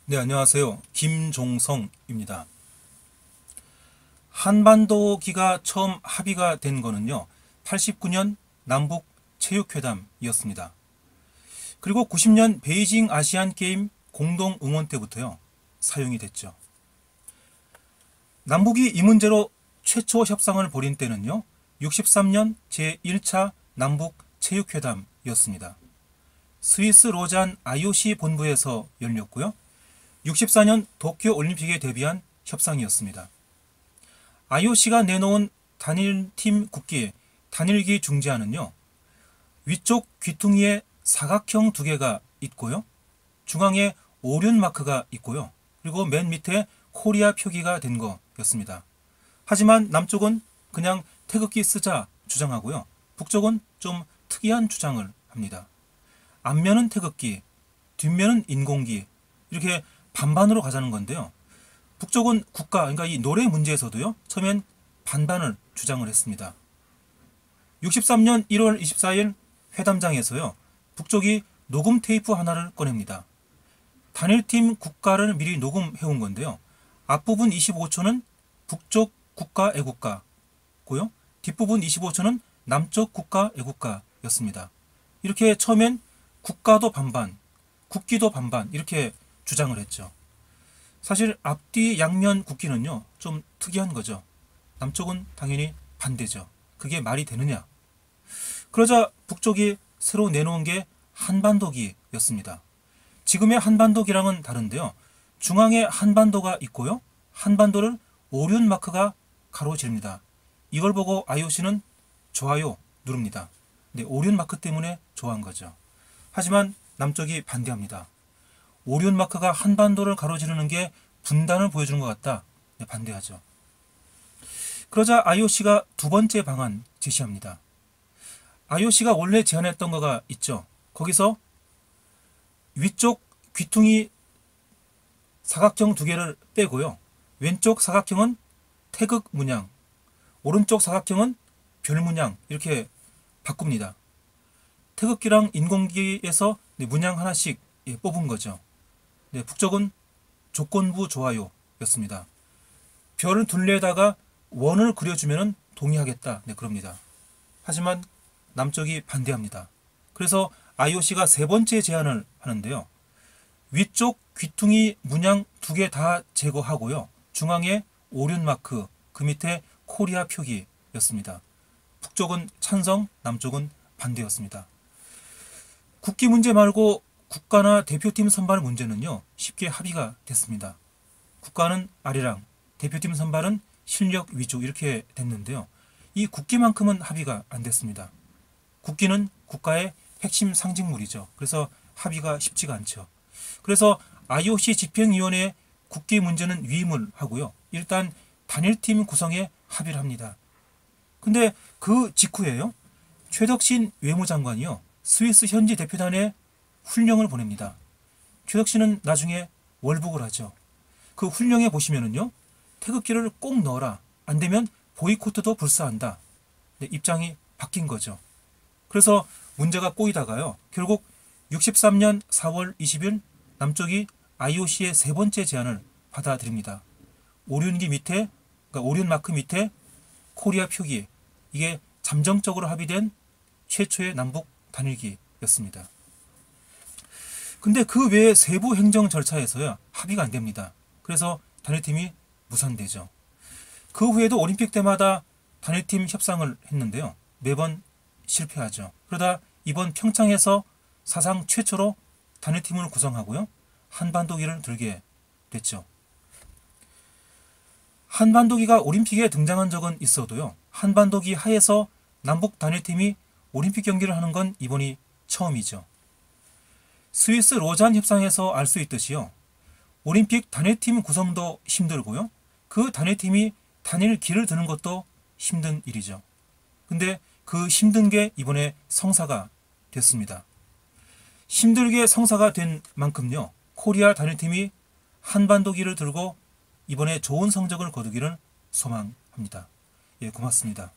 네, 안녕하세요. 김종성입니다. 한반도기가 처음 합의가 된 거는요, 89년 남북 체육회담이었습니다. 그리고 90년 베이징 아시안게임 공동 응원 때부터요, 사용이 됐죠. 남북이 이 문제로 최초 협상을 벌인 때는요, 63년 제1차 남북 체육회담이었습니다. 스위스 로잔 IOC 본부에서 열렸고요. 64년 도쿄 올림픽에 대비한 협상이었습니다. IOC가 내놓은 단일팀 국기, 단일기 중재안은요, 위쪽 귀퉁이에 사각형 두 개가 있고요, 중앙에 오륜 마크가 있고요, 그리고 맨 밑에 코리아 표기가 된 거였습니다. 하지만 남쪽은 그냥 태극기 쓰자 주장하고요, 북쪽은 좀 특이한 주장을 합니다. 앞면은 태극기, 뒷면은 인공기, 이렇게 반반으로 가자는 건데요. 북쪽은 국가, 그러니까 이 노래 문제에서도요, 처음엔 반반을 주장을 했습니다. 63년 1월 24일 회담장에서요, 북쪽이 녹음 테이프 하나를 꺼냅니다. 단일팀 국가를 미리 녹음해온 건데요. 앞부분 25초는 북쪽 국가 애국가고요. 뒷부분 25초는 남쪽 국가 애국가였습니다. 이렇게 처음엔 국가도 반반, 국기도 반반 이렇게 주장을 했죠. 사실 앞뒤 양면 국기는요, 좀 특이한 거죠. 남쪽은 당연히 반대죠. 그게 말이 되느냐. 그러자 북쪽이 새로 내놓은 게 한반도기였습니다. 지금의 한반도기랑은 다른데요. 중앙에 한반도가 있고요, 한반도를 오륜 마크가 가로지릅니다. 이걸 보고 IOC는 좋아요 누릅니다. 네, 오륜 마크 때문에 좋아한 거죠. 하지만 남쪽이 반대합니다. 오륜 마크가 한반도를 가로지르는 게 분단을 보여주는 것 같다. 네, 반대하죠. 그러자 IOC가 두 번째 방안 제시합니다. IOC가 원래 제안했던 거가 있죠. 거기서 위쪽 귀퉁이 사각형 두 개를 빼고요, 왼쪽 사각형은 태극 문양, 오른쪽 사각형은 별 문양 이렇게 바꿉니다. 태극기랑 인공기에서 문양 하나씩 뽑은 거죠. 네, 북쪽은 조건부 좋아요였습니다. 별을 둘레에다가 원을 그려주면 동의하겠다. 네, 그럽니다. 하지만 남쪽이 반대합니다. 그래서 IOC가 세 번째 제안을 하는데요. 위쪽 귀퉁이 문양 두 개 다 제거하고요, 중앙에 오륜 마크, 그 밑에 코리아 표기였습니다. 북쪽은 찬성, 남쪽은 반대였습니다. 국기 문제 말고 국가나 대표팀 선발 문제는요, 쉽게 합의가 됐습니다. 국가는 아리랑, 대표팀 선발은 실력 위주 이렇게 됐는데요. 이 국기만큼은 합의가 안 됐습니다. 국기는 국가의 핵심 상징물이죠. 그래서 합의가 쉽지가 않죠. 그래서 IOC 집행위원회 국기 문제는 위임을 하고요, 일단 단일팀 구성에 합의를 합니다. 근데 그 직후에요, 최덕신 외무장관이요, 스위스 현지 대표단에 훈령을 보냅니다. 최덕신은 나중에 월북을 하죠. 그 훈령에 보시면은요, 태극기를 꼭 넣어라, 안 되면 보이콧도 불사한다. 네, 입장이 바뀐 거죠. 그래서 문제가 꼬이다가요, 결국 63년 4월 20일 남쪽이 IOC의 세 번째 제안을 받아들입니다. 오륜기 밑에, 그러니까 오륜 마크 밑에 코리아 표기, 이게 잠정적으로 합의된 최초의 남북 단일기였습니다. 근데 그 외에 세부 행정 절차에서야 합의가 안 됩니다. 그래서 단일팀이 무산되죠. 그 후에도 올림픽 때마다 단일팀 협상을 했는데요, 매번 실패하죠. 그러다 이번 평창에서 사상 최초로 단일팀을 구성하고요, 한반도기를 들게 됐죠. 한반도기가 올림픽에 등장한 적은 있어도요, 한반도기 하에서 남북 단일팀이 올림픽 경기를 하는 건 이번이 처음이죠. 스위스 로잔 협상에서 알 수 있듯이요, 올림픽 단일팀 구성도 힘들고요, 그 단일팀이 단일기를 드는 것도 힘든 일이죠. 근데 그 힘든 게 이번에 성사가 됐습니다. 힘들게 성사가 된 만큼요, 코리아 단일팀이 한반도기를 들고 이번에 좋은 성적을 거두기를 소망합니다. 예, 고맙습니다.